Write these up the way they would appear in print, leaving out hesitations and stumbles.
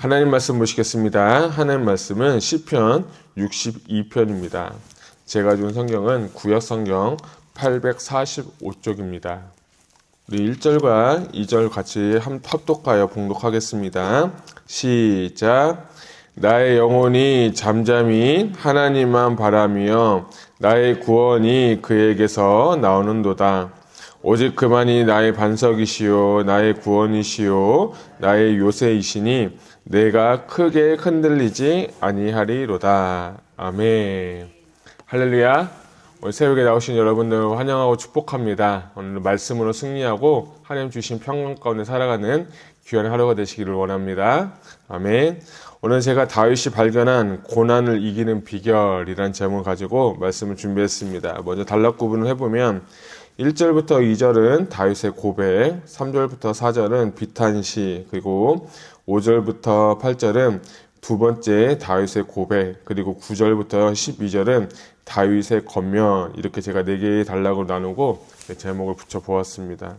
하나님 말씀 보시겠습니다. 하나님 말씀은 시편 62편입니다. 제가 준 성경은 구약 성경 845쪽입니다. 우리 1절과 2절 같이 합독하여 봉독하겠습니다. 시작. 나의 영혼이 잠잠히 하나님만 바라며 나의 구원이 그에게서 나오는도다. 오직 그만이 나의 반석이시요 나의 구원이시요 나의 요새이시니 내가 크게 흔들리지 아니하리로다. 아멘. 할렐루야. 오늘 새벽에 나오신 여러분들 환영하고 축복합니다. 오늘 말씀으로 승리하고 하나님 주신 평강 가운데 살아가는 귀한 하루가 되시기를 원합니다. 아멘. 오늘 제가 다윗이 발견한 고난을 이기는 비결이란 제목을 가지고 말씀을 준비했습니다. 먼저 단락 구분을 해보면 1절부터 2절은 다윗의 고백, 3절부터 4절은 비탄시, 그리고 5절부터 8절은 두 번째 다윗의 고백, 그리고 9절부터 12절은 다윗의 권면, 이렇게 제가 4개의 단락으로 나누고 제목을 붙여보았습니다.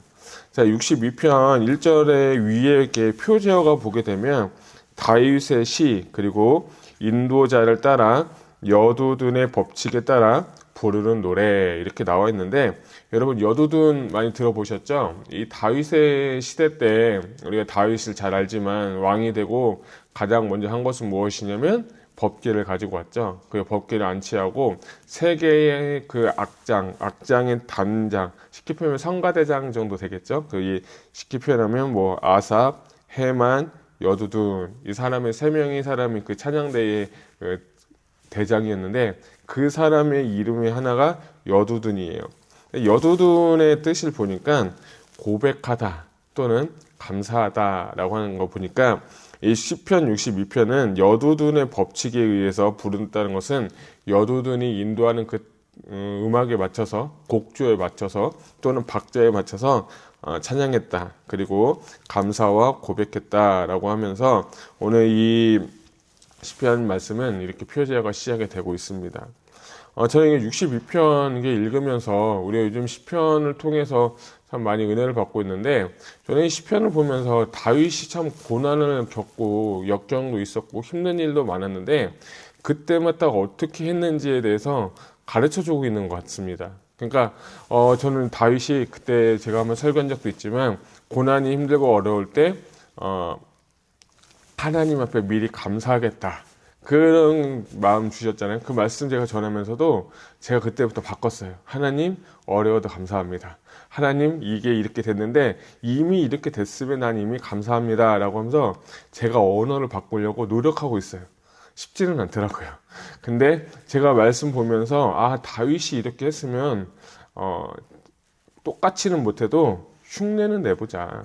자, 62편 1절의 위에 이렇게 표제어가 보게 되면 다윗의 시, 그리고 인도자를 따라 여두둔의 법칙에 따라 부르는 노래, 이렇게 나와 있는데, 여러분 여두둔 많이 들어보셨죠? 이 다윗의 시대 때 우리가 다윗을 잘 알지만 왕이 되고 가장 먼저 한 것은 무엇이냐면 법궤를 가지고 왔죠. 그 법궤를 안치하고 세 개의 그 악장의 단장, 쉽게 표현하면 성가대장 정도 되겠죠. 그 쉽게 표현하면 뭐 아삽, 헤만, 여두둔, 이 사람의 세 명의 사람이 그 찬양대의 그 대장이었는데, 그 사람의 이름의 하나가 여두둔이에요. 여두둔의 뜻을 보니까 고백하다 또는 감사하다라고 하는 거 보니까 이 시편 62편은 여두둔의 법칙에 의해서 부른다는 것은 여두둔이 인도하는 그 음악에 맞춰서, 곡조에 맞춰서 또는 박자에 맞춰서 찬양했다, 그리고 감사와 고백했다라고 하면서 오늘 이 시편 말씀은 이렇게 표제가 시작이 되고 있습니다. 저는 62편 읽으면서 우리가 요즘 시편을 통해서 참 많이 은혜를 받고 있는데, 저는 이 시편을 보면서 다윗이 참 고난을 겪고 역경도 있었고 힘든 일도 많았는데 그때마다 어떻게 했는지에 대해서 가르쳐주고 있는 것 같습니다. 그러니까 저는 다윗이 그때 제가 한번 설교한 적도 있지만 고난이 힘들고 어려울 때 하나님 앞에 미리 감사하겠다, 그런 마음 주셨잖아요. 그 말씀 제가 전하면서도 제가 그때부터 바꿨어요. 하나님, 어려워도 감사합니다. 하나님, 이게 이렇게 됐는데 이미 이렇게 됐으면 난 이미 감사합니다 라고 하면서 제가 언어를 바꾸려고 노력하고 있어요. 쉽지는 않더라고요. 근데 제가 말씀 보면서 다윗이 이렇게 했으면 똑같이는 못해도 흉내는 내보자.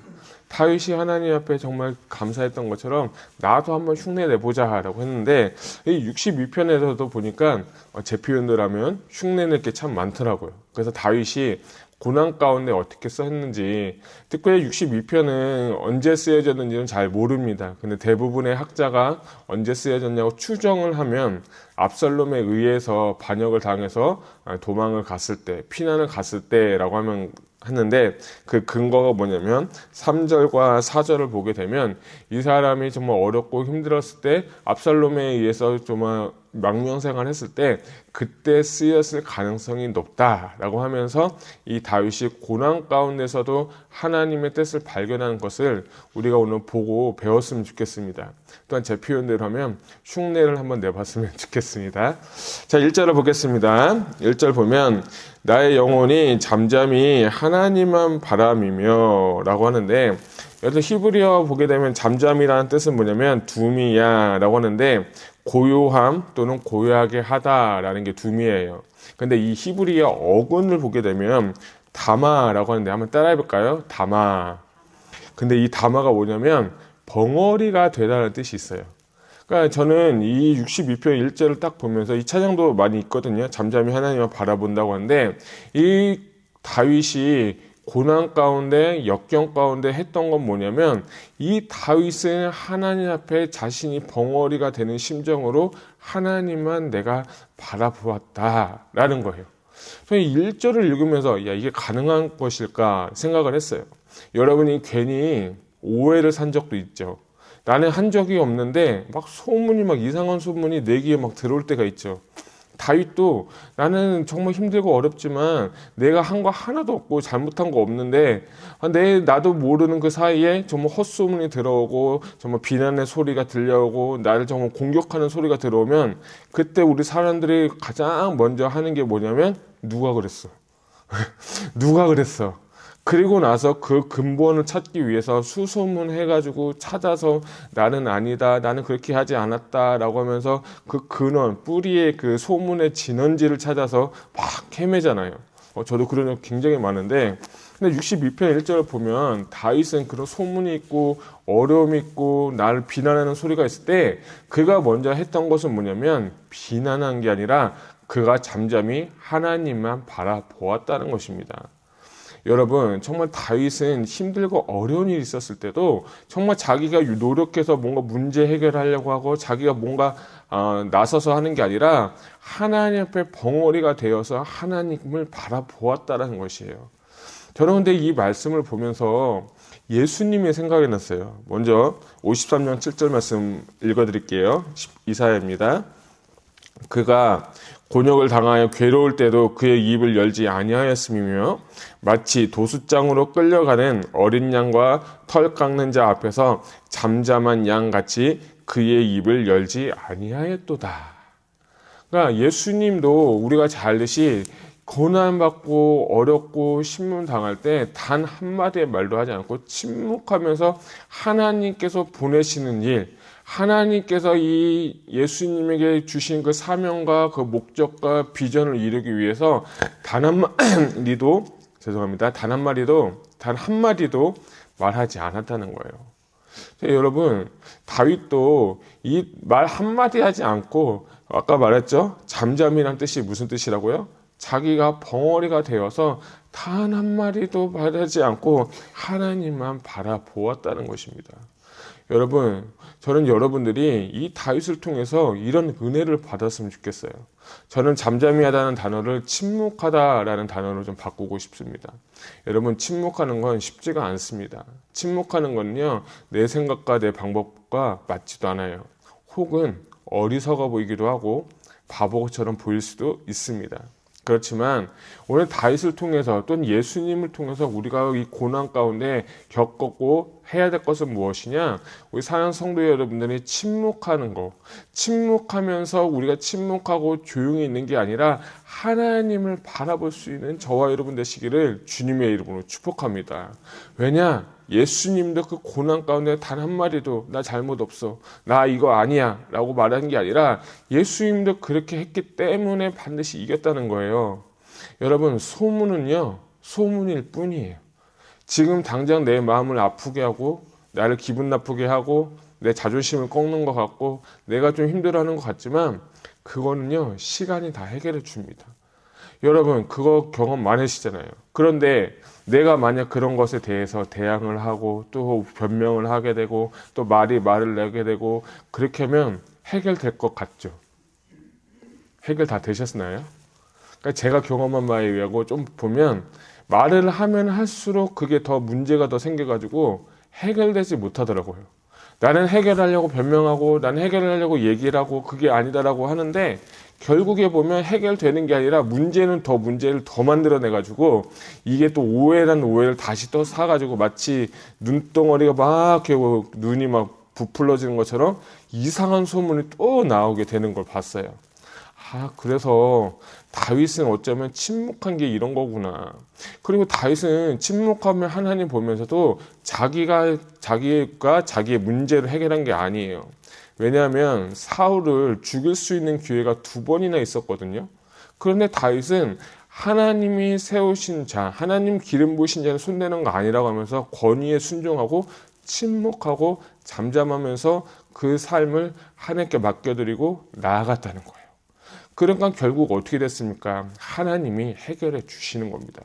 다윗이 하나님 앞에 정말 감사했던 것처럼 나도 한번 흉내 내보자 라고 했는데, 이 62편에서도 보니까 제 표현들 하면 흉내 낼 게 참 많더라고요. 그래서 다윗이 고난 가운데 어떻게 썼는지, 특별히 62편은 언제 쓰여졌는지는 잘 모릅니다. 근데 대부분의 학자가 언제 쓰여졌냐고 추정을 하면 압살롬에 의해서 반역을 당해서 도망을 갔을 때, 피난을 갔을 때라고 하는데, 그 근거가 뭐냐면 3절과 4절을 보게 되면 이 사람이 정말 어렵고 힘들었을 때 압살롬에 의해서 정말 망명생활을 했을 때 그때 쓰였을 가능성이 높다라고 하면서 이 다윗이 고난 가운데서도 하나님의 뜻을 발견하는 것을 우리가 오늘 보고 배웠으면 좋겠습니다. 또한 제 표현대로 하면 흉내를 한번 내봤으면 좋겠습니다. 자, 1절을 보겠습니다. 1절 보면 나의 영혼이 잠잠히 하나님만 바라미며 라고 하는데, 여기서 히브리어 보게 되면 잠잠이라는 뜻은 뭐냐면 두미야 라고 하는데, 고요함 또는 고요하게 하다라는 게 두미예요. 근데 이 히브리어 어근을 보게 되면 다마라고 하는데 한번 따라해 볼까요? 다마. 근데 이 다마가 뭐냐면 벙어리가 되다는 뜻이 있어요. 그러니까 저는 이 62편 1절을 딱 보면서, 이 찬양도 많이 있거든요. 잠잠히 하나님을 바라본다고 하는데, 이 다윗이 고난 가운데 역경 가운데 했던 건 뭐냐면, 이 다윗은 하나님 앞에 자신이 벙어리가 되는 심정으로 하나님만 내가 바라보았다라는 거예요. 저는 1절을 읽으면서 이게 가능한 것일까 생각을 했어요. 여러분이 괜히 오해를 산 적도 있죠. 나는 한 적이 없는데 막 소문이 막 이상한 소문이 내 귀에 막 들어올 때가 있죠. 다윗도 나는 정말 힘들고 어렵지만 내가 한 거 하나도 없고 잘못한 거 없는데 나도 모르는 그 사이에 정말 헛소문이 들어오고 정말 비난의 소리가 들려오고 나를 정말 공격하는 소리가 들어오면 그때 우리 사람들이 가장 먼저 하는 게 뭐냐면 누가 그랬어? 누가 그랬어? 그리고 나서 그 근본을 찾기 위해서 수소문 해가지고 찾아서 나는 아니다, 나는 그렇게 하지 않았다 라고 하면서 그 근원, 뿌리의 그 소문의 진원지를 찾아서 막 헤매잖아요. 저도 그런 적 굉장히 많은데, 근데 62편 1절을 보면 다윗은 그런 소문이 있고 어려움이 있고 나를 비난하는 소리가 있을 때 그가 먼저 했던 것은 뭐냐면 비난한 게 아니라 그가 잠잠히 하나님만 바라보았다는 것입니다. 여러분, 정말 다윗은 힘들고 어려운 일이 있었을 때도 정말 자기가 노력해서 뭔가 문제 해결하려고 하고 자기가 뭔가 나서서 하는 게 아니라 하나님 앞에 벙어리가 되어서 하나님을 바라보았다는 것이에요. 저는 근데 이 말씀을 보면서 예수님의 생각이 났어요. 먼저 53장 7절 말씀 읽어드릴게요. 이사야입니다. 그가 곤욕을 당하여 괴로울 때도 그의 입을 열지 아니하였음이며 마치 도수장으로 끌려가는 어린 양과 털 깎는 자 앞에서 잠잠한 양같이 그의 입을 열지 아니하였도다. 그러니까 예수님도 우리가 잘 알듯이 고난받고 어렵고 신문 당할 때 단 한마디의 말도 하지 않고 침묵하면서 하나님께서 보내시는 일, 하나님께서 이 예수님에게 주신 그 사명과 그 목적과 비전을 이루기 위해서 단 한마디도 말하지 않았다는 거예요. 여러분, 다윗도 이 말 한마디 하지 않고 아까 말했죠? 잠잠이란 뜻이 무슨 뜻이라고요? 자기가 벙어리가 되어서 단 한마디도 말하지 않고 하나님만 바라보았다는 것입니다. 여러분, 저는 여러분들이 이 다윗을 통해서 이런 은혜를 받았으면 좋겠어요. 저는 잠잠히 하다는 단어를 침묵하다라는 단어로 좀 바꾸고 싶습니다. 여러분, 침묵하는 건 쉽지가 않습니다. 침묵하는 건요, 내 생각과 내 방법과 맞지도 않아요. 혹은 어리석어 보이기도 하고 바보처럼 보일 수도 있습니다. 그렇지만 오늘 다윗을 통해서 또는 예수님을 통해서 우리가 이 고난 가운데 겪었고 해야 될 것은 무엇이냐? 우리 사랑 성도 여러분들이 침묵하는 거, 침묵하면서 우리가 침묵하고 조용히 있는 게 아니라 하나님을 바라볼 수 있는 저와 여러분 되시기를 주님의 이름으로 축복합니다. 왜냐? 예수님도 그 고난 가운데 단 한마디도 나 잘못 없어, 나 이거 아니야 라고 말하는 게 아니라 예수님도 그렇게 했기 때문에 반드시 이겼다는 거예요. 여러분, 소문은요, 소문일 뿐이에요. 지금 당장 내 마음을 아프게 하고 나를 기분 나쁘게 하고 내 자존심을 꺾는 것 같고 내가 좀 힘들어하는 것 같지만 그거는요, 시간이 다 해결해 줍니다. 여러분, 그거 경험 많으시잖아요. 그런데 내가 만약 그런 것에 대해서 대항을 하고 또 변명을 하게 되고 또 말을 내게 되고 그렇게 하면 해결될 것 같죠? 해결 다 되셨나요? 그러니까 제가 경험한 바에 의하고 좀 보면 말을 하면 할수록 그게 더 문제가 더 생겨가지고 해결되지 못하더라고요. 나는 해결하려고 변명하고 나는 해결하려고 얘기를 하고 그게 아니다라고 하는데 결국에 보면 해결되는 게 아니라 문제를 더 만들어내가지고 이게 또 오해란 오해를 다시 또 사가지고 마치 눈덩어리가 막 눈이 막 부풀러지는 것처럼 이상한 소문이 또 나오게 되는 걸 봤어요. 그래서 다윗은 어쩌면 침묵한 게 이런 거구나. 그리고 다윗은 침묵하면 하나님 보면서도 자기가 자기의 문제를 해결한 게 아니에요. 왜냐하면 사울을 죽일 수 있는 기회가 2번이나 있었거든요. 그런데 다윗은 하나님이 세우신 자, 하나님 기름 부으신 자는 손대는 거 아니라고 하면서 권위에 순종하고 침묵하고 잠잠하면서 그 삶을 하나님께 맡겨드리고 나아갔다는 거예요. 그러니까 결국 어떻게 됐습니까? 하나님이 해결해 주시는 겁니다.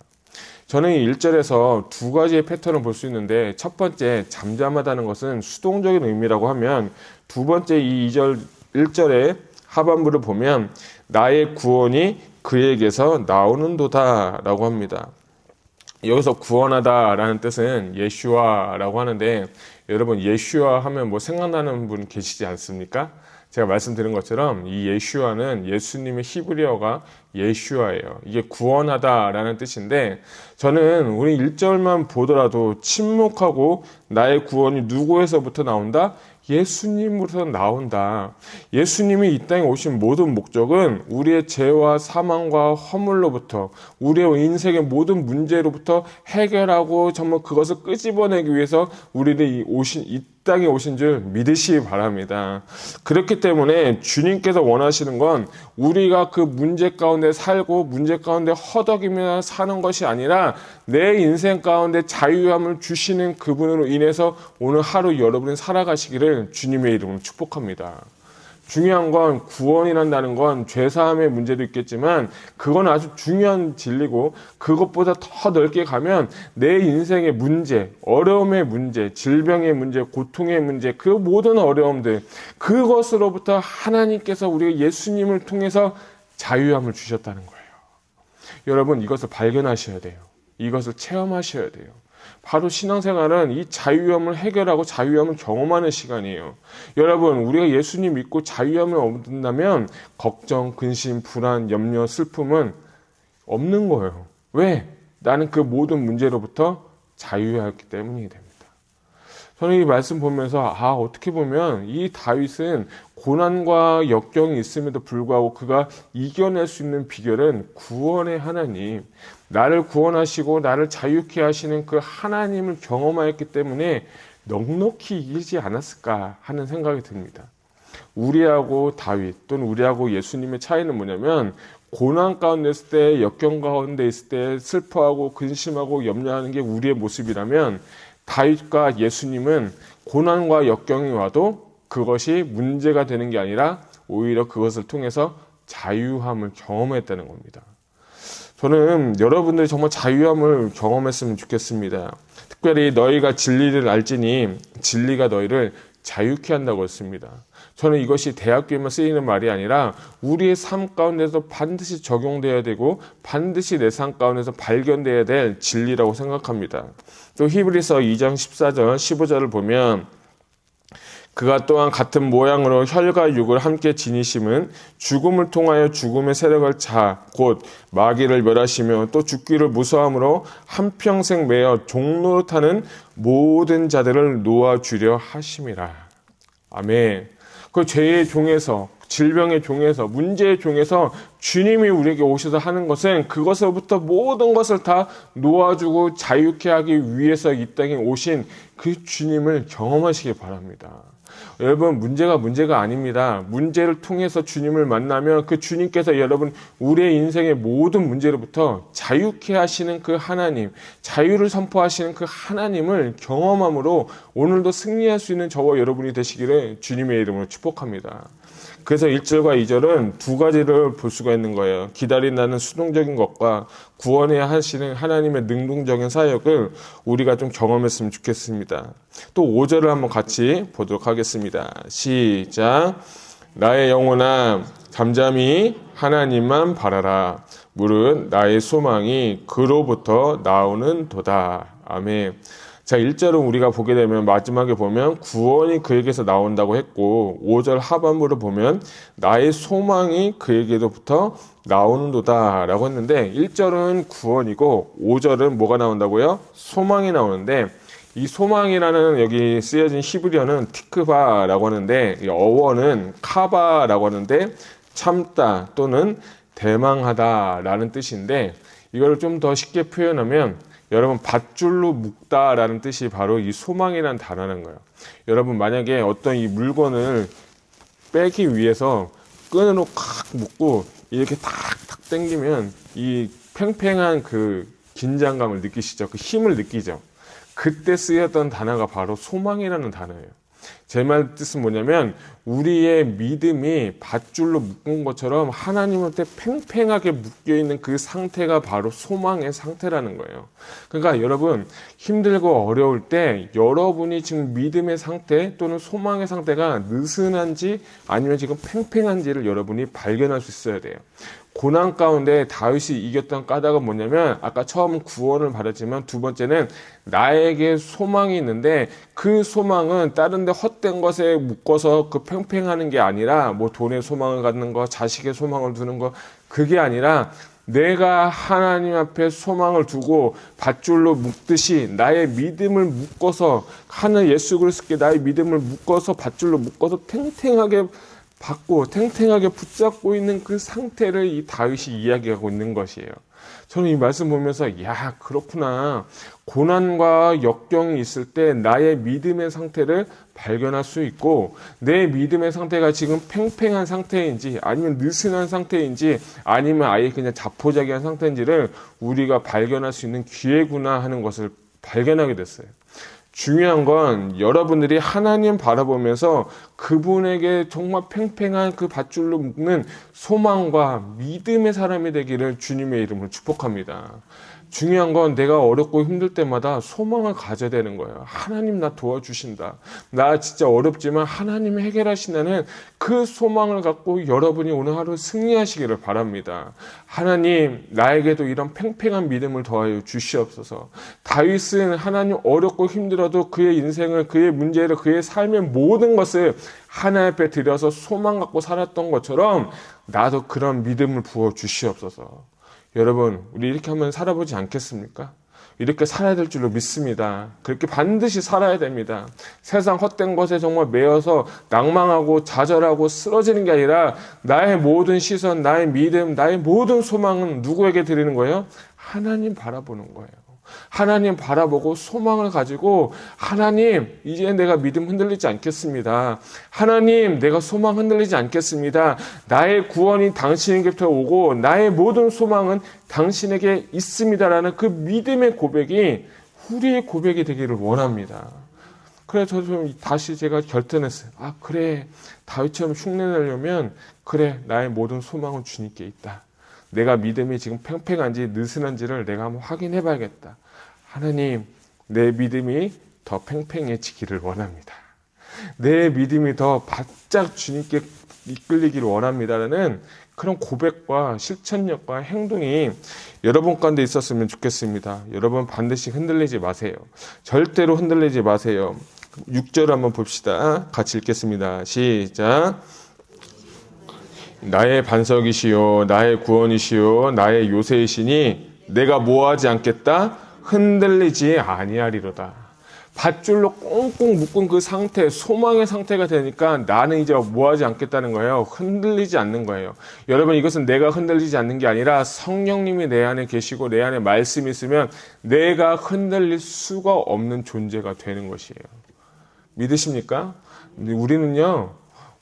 저는 이 1절에서 2가지의 패턴을 볼 수 있는데 첫 번째, 잠잠하다는 것은 수동적인 의미라고 하면 두 번째 이 1절의 하반부를 보면 나의 구원이 그에게서 나오는도다 라고 합니다. 여기서 구원하다 라는 뜻은 예슈아라고 하는데 여러분 예슈아 하면 뭐 생각나는 분 계시지 않습니까? 제가 말씀드린 것처럼 이 예슈아는 예수님의 히브리어가 예슈아예요. 이게 구원하다라는 뜻인데, 저는 우리 1절만 보더라도 침묵하고 나의 구원이 누구에서부터 나온다? 예수님으로부터 나온다. 예수님이 이 땅에 오신 모든 목적은 우리의 죄와 사망과 허물로부터, 우리의 인생의 모든 문제로부터 해결하고 정말 그것을 끄집어내기 위해서 우리를 이 땅에 오신 줄 믿으시기 바랍니다. 그렇기 때문에 주님께서 원하시는 건 우리가 그 문제 가운데 살고 문제 가운데 허덕이며 사는 것이 아니라 내 인생 가운데 자유함을 주시는 그분으로 인해서 오늘 하루 여러분이 살아가시기를 주님의 이름으로 축복합니다. 중요한 건 구원이란다는 건 죄사함의 문제도 있겠지만 그건 아주 중요한 진리고, 그것보다 더 넓게 가면 내 인생의 문제, 어려움의 문제, 질병의 문제, 고통의 문제, 그 모든 어려움들, 그것으로부터 하나님께서 우리가 예수님을 통해서 자유함을 주셨다는 거예요. 여러분, 이것을 발견하셔야 돼요. 이것을 체험하셔야 돼요. 바로 신앙생활은 이 자유함을 해결하고 자유함을 경험하는 시간이에요. 여러분, 우리가 예수님 믿고 자유함을 얻는다면 걱정, 근심, 불안, 염려, 슬픔은 없는 거예요. 왜? 나는 그 모든 문제로부터 자유했기 때문이 됩니다. 저는 이 말씀 보면서 어떻게 보면 이 다윗은 고난과 역경이 있음에도 불구하고 그가 이겨낼 수 있는 비결은 구원의 하나님, 나를 구원하시고 나를 자유케 하시는 그 하나님을 경험하였기 때문에 넉넉히 이기지 않았을까 하는 생각이 듭니다. 우리하고 다윗 또는 우리하고 예수님의 차이는 뭐냐면, 고난 가운데 있을 때, 역경 가운데 있을 때 슬퍼하고 근심하고 염려하는 게 우리의 모습이라면, 다윗과 예수님은 고난과 역경이 와도 그것이 문제가 되는 게 아니라 오히려 그것을 통해서 자유함을 경험했다는 겁니다. 저는 여러분들이 정말 자유함을 경험했으면 좋겠습니다. 특별히 너희가 진리를 알지니 진리가 너희를 자유케 한다고 했습니다. 저는 이것이 대학교에만 쓰이는 말이 아니라 우리의 삶 가운데서 반드시 적용되어야 되고 반드시 내 삶 가운데서 발견되어야 될 진리라고 생각합니다. 또 히브리서 2장 14절 15절을 보면, 그가 또한 같은 모양으로 혈과 육을 함께 지니심은 죽음을 통하여 죽음의 세력을 곧 마귀를 멸하시며 또 죽기를 무서함으로 한평생 매어 종노릇하는 모든 자들을 놓아주려 하심이라. 아멘. 그 죄의 종에서, 질병의 종에서, 문제의 종에서 주님이 우리에게 오셔서 하는 것은 그것으로부터 모든 것을 다 놓아주고 자유케 하기 위해서 이 땅에 오신 그 주님을 경험하시기 바랍니다. 여러분, 문제가 아닙니다. 문제를 통해서 주님을 만나면 그 주님께서 여러분 우리의 인생의 모든 문제로부터 자유케 하시는 그 하나님, 자유를 선포하시는 그 하나님을 경험함으로 오늘도 승리할 수 있는 저와 여러분이 되시기를 주님의 이름으로 축복합니다. 그래서 1절과 2절은 두 가지를 볼 수가 있는 거예요. 기다린다는 수동적인 것과 구원해야 하시는 하나님의 능동적인 사역을 우리가 좀 경험했으면 좋겠습니다. 또 5절을 한번 같이 보도록 하겠습니다. 시작. 나의 영혼아 잠잠히 하나님만 바라라. 물은 나의 소망이 그로부터 나오는 도다. 아멘. 자, 1절은 우리가 보게 되면 마지막에 보면 구원이 그에게서 나온다고 했고, 5절 하반부를 보면 나의 소망이 그에게로부터 나오는도다 라고 했는데, 1절은 구원이고 5절은 뭐가 나온다고요? 소망이 나오는데, 이 소망이라는 여기 쓰여진 히브리어는 티크바라고 하는데, 어원은 카바라고 하는데 참다 또는 대망하다라는 뜻인데, 이걸 좀 더 쉽게 표현하면 여러분 밧줄로 묶다라는 뜻이 바로 이 소망이라는 단어라는 거예요. 여러분 만약에 어떤 이 물건을 빼기 위해서 끈으로 칵 묶고 이렇게 탁탁 당기면 이 팽팽한 그 긴장감을 느끼시죠? 그 힘을 느끼죠? 그때 쓰였던 단어가 바로 소망이라는 단어예요. 제 말 뜻은 뭐냐면 우리의 믿음이 밧줄로 묶은 것처럼 하나님한테 팽팽하게 묶여있는 그 상태가 바로 소망의 상태라는 거예요. 그러니까 여러분 힘들고 어려울 때 여러분이 지금 믿음의 상태 또는 소망의 상태가 느슨한지 아니면 지금 팽팽한지를 여러분이 발견할 수 있어야 돼요. 고난 가운데 다윗이 이겼던 까닭은 뭐냐면 아까 처음 구원을 받았지만 두 번째는 나에게 소망이 있는데 그 소망은 다른 데 헛된 것에 묶어서 그 팽팽하는 게 아니라 뭐 돈의 소망을 갖는 거, 자식의 소망을 두는 거, 그게 아니라 내가 하나님 앞에 소망을 두고 밧줄로 묶듯이 나의 믿음을 묶어서 하는 예수 그리스도께 나의 믿음을 묶어서 밧줄로 묶어서 탱탱하게 받고 탱탱하게 붙잡고 있는 그 상태를 이 다윗이 이야기하고 있는 것이에요. 저는 이 말씀 보면서 야, 그렇구나. 고난과 역경이 있을 때 나의 믿음의 상태를 발견할 수 있고 내 믿음의 상태가 지금 팽팽한 상태인지 아니면 느슨한 상태인지 아니면 아예 그냥 자포자기한 상태인지를 우리가 발견할 수 있는 기회구나 하는 것을 발견하게 됐어요. 중요한 건 여러분들이 하나님 바라보면서 그분에게 정말 팽팽한 그 밧줄로 묶는 소망과 믿음의 사람이 되기를 주님의 이름으로 축복합니다. 중요한 건 내가 어렵고 힘들 때마다 소망을 가져야 되는 거예요. 하나님 나 도와주신다. 나 진짜 어렵지만 하나님이 해결하신다는 그 소망을 갖고 여러분이 오늘 하루 승리하시기를 바랍니다. 하나님 나에게도 이런 팽팽한 믿음을 더하여 주시옵소서. 다윗은 하나님 어렵고 힘들어도 그의 인생을, 그의 문제를, 그의 삶의 모든 것을 하나님 앞에 드려서 소망 갖고 살았던 것처럼 나도 그런 믿음을 부어 주시옵소서. 여러분, 우리 이렇게 하면 살아보지 않겠습니까? 이렇게 살아야 될 줄로 믿습니다. 그렇게 반드시 살아야 됩니다. 세상 헛된 것에 정말 매여서 낭망하고 좌절하고 쓰러지는 게 아니라 나의 모든 시선, 나의 믿음, 나의 모든 소망은 누구에게 드리는 거예요? 하나님 바라보는 거예요. 하나님 바라보고 소망을 가지고 하나님 이제 내가 믿음 흔들리지 않겠습니다. 하나님 내가 소망 흔들리지 않겠습니다. 나의 구원이 당신에게부터 오고 나의 모든 소망은 당신에게 있습니다라는 그 믿음의 고백이 우리의 고백이 되기를 원합니다. 그래서 저도 다시 제가 결단했어요. 아 그래, 다윗처럼 흉내내려면 그래, 나의 모든 소망은 주님께 있다. 내가 믿음이 지금 팽팽한지 느슨한지를 내가 한번 확인해 봐야겠다. 하나님, 내 믿음이 더 팽팽해지기를 원합니다. 내 믿음이 더 바짝 주님께 이끌리기를 원합니다라는 그런 고백과 실천력과 행동이 여러분 가운데 있었으면 좋겠습니다. 여러분 반드시 흔들리지 마세요. 절대로 흔들리지 마세요. 6절 한번 봅시다. 같이 읽겠습니다. 시작. 나의 반석이시요 나의 구원이시요 나의 요새이시니 내가 뭐하지 않겠다? 흔들리지 아니하리로다. 밧줄로 꽁꽁 묶은 그 상태, 소망의 상태가 되니까 나는 이제 뭐하지 않겠다는 거예요. 흔들리지 않는 거예요. 여러분, 이것은 내가 흔들리지 않는 게 아니라 성령님이 내 안에 계시고 내 안에 말씀이 있으면 내가 흔들릴 수가 없는 존재가 되는 것이에요. 믿으십니까?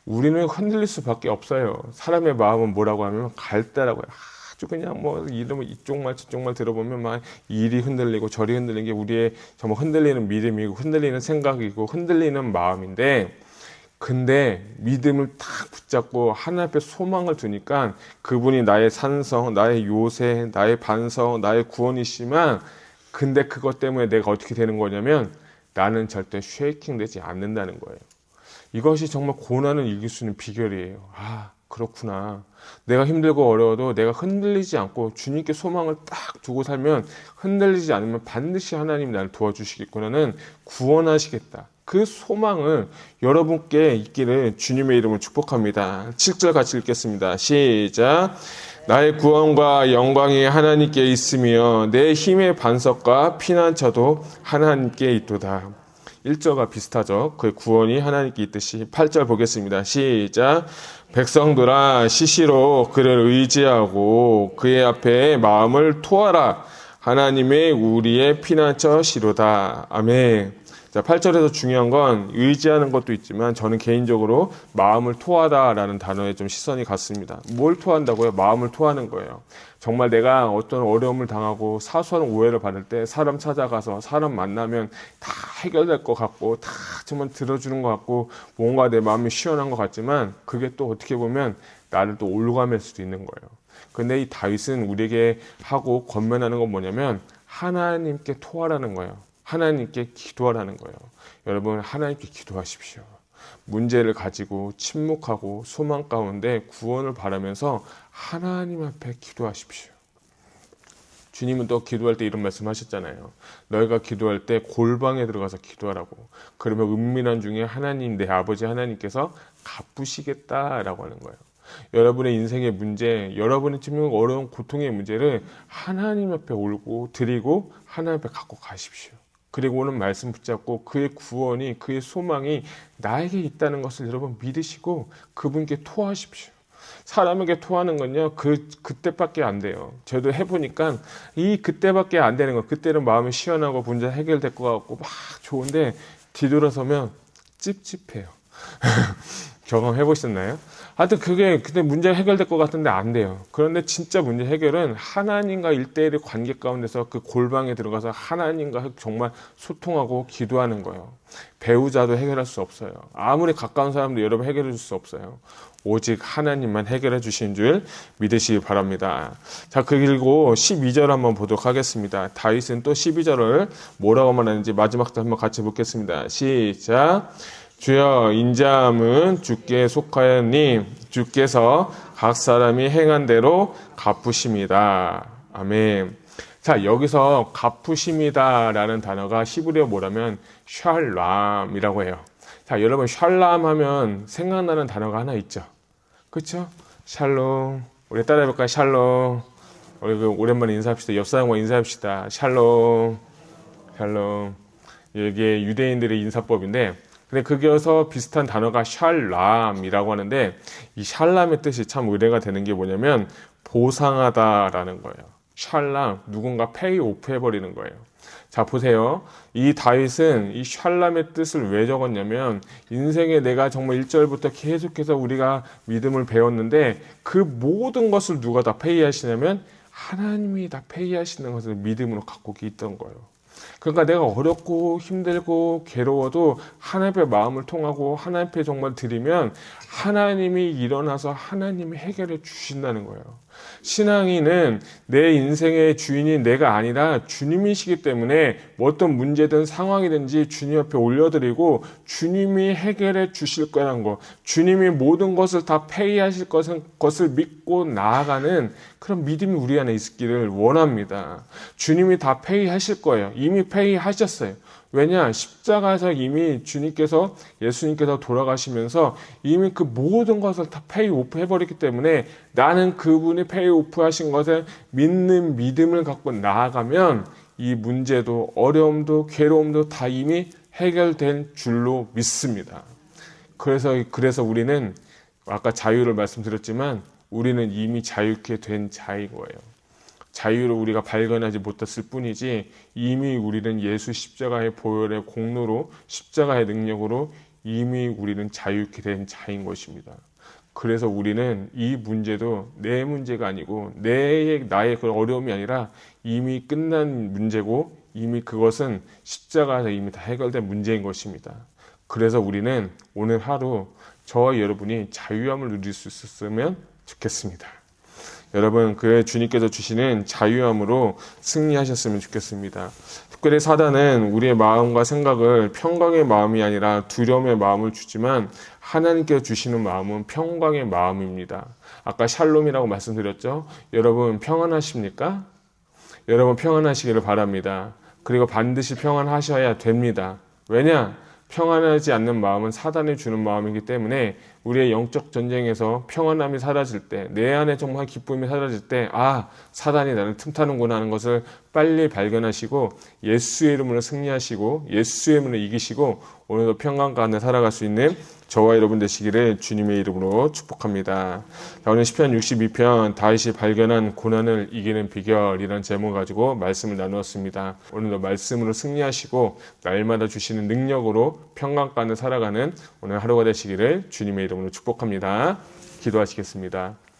우리는 흔들릴 수밖에 없어요. 사람의 마음은 뭐라고 하면 갈대라고요. 아주 그냥 뭐 이러면 이쪽 말 저쪽 말 들어보면 막 이리 흔들리고 저리 흔들리는 게 우리의 정말 흔들리는 믿음이고 흔들리는 생각이고 흔들리는 마음인데, 근데 믿음을 딱 붙잡고 하나님 앞에 소망을 두니까 그분이 나의 산성, 나의 요새, 나의 반성, 나의 구원이시지만, 근데 그것 때문에 내가 어떻게 되는 거냐면 나는 절대 쉐이킹 되지 않는다는 거예요. 이것이 정말 고난을 이길 수 있는 비결이에요. 아, 그렇구나. 내가 힘들고 어려워도 내가 흔들리지 않고 주님께 소망을 딱 두고 살면, 흔들리지 않으면 반드시 하나님이 나를 도와주시겠구나는 구원하시겠다. 그 소망을 여러분께 있기를 주님의 이름으로 축복합니다. 7절 같이 읽겠습니다. 시작. 나의 구원과 영광이 하나님께 있으며 내 힘의 반석과 피난처도 하나님께 있도다. 1절과 비슷하죠. 그 구원이 하나님께 있듯이 8절 보겠습니다. 시작. 백성들아 시시로 그를 의지하고 그의 앞에 마음을 토하라. 하나님의 우리의 피난처시로다. 아멘. 자, 8절에서 중요한 건 의지하는 것도 있지만 저는 개인적으로 마음을 토하다라는 단어에 좀 시선이 갔습니다. 뭘 토한다고요? 마음을 토하는 거예요. 정말 내가 어떤 어려움을 당하고 사소한 오해를 받을 때 사람 찾아가서 사람 만나면 다 해결될 것 같고 다 정말 들어주는 것 같고 뭔가 내 마음이 시원한 것 같지만 그게 또 어떻게 보면 나를 또 올가맬 수도 있는 거예요. 근데 이 다윗은 우리에게 하고 권면하는 건 뭐냐면 하나님께 토하라는 거예요. 하나님께 기도하라는 거예요. 여러분, 하나님께 기도하십시오. 문제를 가지고 침묵하고 소망 가운데 구원을 바라면서 하나님 앞에 기도하십시오. 주님은 또 기도할 때 이런 말씀 하셨잖아요. 너희가 기도할 때 골방에 들어가서 기도하라고. 그러면 은밀한 중에 하나님, 내 아버지 하나님께서 갚으시겠다라고 하는 거예요. 여러분의 인생의 문제, 여러분의 지금 어려운 고통의 문제를 하나님 앞에 올고 드리고 하나님 앞에 갖고 가십시오. 그리고 오늘 말씀 붙잡고 그의 구원이, 그의 소망이 나에게 있다는 것을 여러분 믿으시고 그분께 토하십시오. 사람에게 토하는 건요, 그때밖에 안 돼요. 저도 해보니까 그때밖에 안 되는 거, 그때는 마음이 시원하고 문제 해결될 것 같고 막 좋은데 뒤돌아서면 찝찝해요. 경험해보셨나요? 하여튼 그때 문제 해결될 것 같은데 안 돼요. 그런데 진짜 문제 해결은 하나님과 1대1의 관계 가운데서 그 골방에 들어가서 하나님과 정말 소통하고 기도하는 거예요. 배우자도 해결할 수 없어요. 아무리 가까운 사람도 여러분 해결해 줄 수 없어요. 오직 하나님만 해결해 주신 줄 믿으시기 바랍니다. 자, 그리고 12절 한번 보도록 하겠습니다. 다윗은 또 12절을 뭐라고 말하는지 마지막도 한번 같이 보겠습니다. 시작. 주여, 인자함은 주께 속하였니 주께서 각 사람이 행한 대로 갚으십니다. 아멘. 자, 여기서 갚으십니다 라는 단어가 히브리어 뭐라면 샬람이라고 해요. 자, 여러분 샬람 하면 생각나는 단어가 하나 있죠. 그렇죠? 샬롬. 우리 따라해볼까요? 샬롬. 우리 오랜만에 인사합시다. 옆 사람과 인사합시다. 샬롬. 샬롬. 이게 유대인들의 인사법인데, 근데 거기서 비슷한 단어가 샬람이라고 하는데, 이 샬람의 뜻이 참 의뢰가 되는 게 뭐냐면 보상하다라는 거예요. 샬람, 누군가 페이 오프 해버리는 거예요. 자, 보세요. 이 다윗은 이 샬람의 뜻을 왜 적었냐면, 인생에 내가 정말 1절부터 계속해서 우리가 믿음을 배웠는데 그 모든 것을 누가 다 페이하시냐면 하나님이 다 페이하시는 것을 믿음으로 갖고 있던 거예요. 그러니까 내가 어렵고 힘들고 괴로워도 하나님 앞에 마음을 통하고 하나님 앞에 정말 드리면 하나님이 일어나서 하나님이 해결해 주신다는 거예요. 신앙인은 내 인생의 주인이 내가 아니라 주님이시기 때문에 어떤 문제든 상황이든지 주님 앞에 올려드리고 주님이 해결해 주실 거라는 거, 주님이 모든 것을 다 페이하실 것을 믿고 나아가는 그런 믿음이 우리 안에 있기를 원합니다. 주님이 다 페이하실 거예요. 이미 페이하셨어요. 왜냐? 십자가에서 이미 예수님께서 돌아가시면서 이미 그 모든 것을 다 페이오프 해버렸기 때문에 나는 그분이 페이오프 하신 것을 믿는 믿음을 갖고 나아가면 이 문제도 어려움도 괴로움도 다 이미 해결된 줄로 믿습니다. 그래서 우리는 아까 자유를 말씀드렸지만 우리는 이미 자유케 된 자인 거예요. 자유를 우리가 발견하지 못했을 뿐이지 이미 우리는 예수 십자가의 보혈의 공로로 십자가의 능력으로 이미 우리는 자유케 된 자인 것입니다. 그래서 우리는 이 문제도 내 문제가 아니고 나의 그런 어려움이 아니라 이미 끝난 문제고 이미 그것은 십자가에서 이미 다 해결된 문제인 것입니다. 그래서 우리는 오늘 하루 저와 여러분이 자유함을 누릴 수 있었으면 좋겠습니다. 여러분, 그 주님께서 주시는 자유함으로 승리하셨으면 좋겠습니다. 특별히 사단은 우리의 마음과 생각을 평강의 마음이 아니라 두려움의 마음을 주지만 하나님께서 주시는 마음은 평강의 마음입니다. 아까 샬롬이라고 말씀드렸죠? 여러분 평안하십니까? 여러분 평안하시기를 바랍니다. 그리고 반드시 평안하셔야 됩니다. 왜냐? 평안하지 않는 마음은 사단이 주는 마음이기 때문에 우리의 영적 전쟁에서 평안함이 사라질 때, 내 안에 정말 기쁨이 사라질 때, 사단이 나를 틈타는구나 하는 것을 빨리 발견하시고 예수의 이름으로 승리하시고 예수의 이름으로 이기시고 오늘도 평강 가운데 살아갈 수 있는 저와 여러분 되시기를 주님의 이름으로 축복합니다. 오늘 시편 62편 다윗이 발견한 고난을 이기는 비결이라는 제목을 가지고 말씀을 나누었습니다. 오늘도 말씀으로 승리하시고 날마다 주시는 능력으로 평강 가운데 살아가는 오늘 하루가 되시기를 주님의 이름으로 축복합니다. 기도하시겠습니다.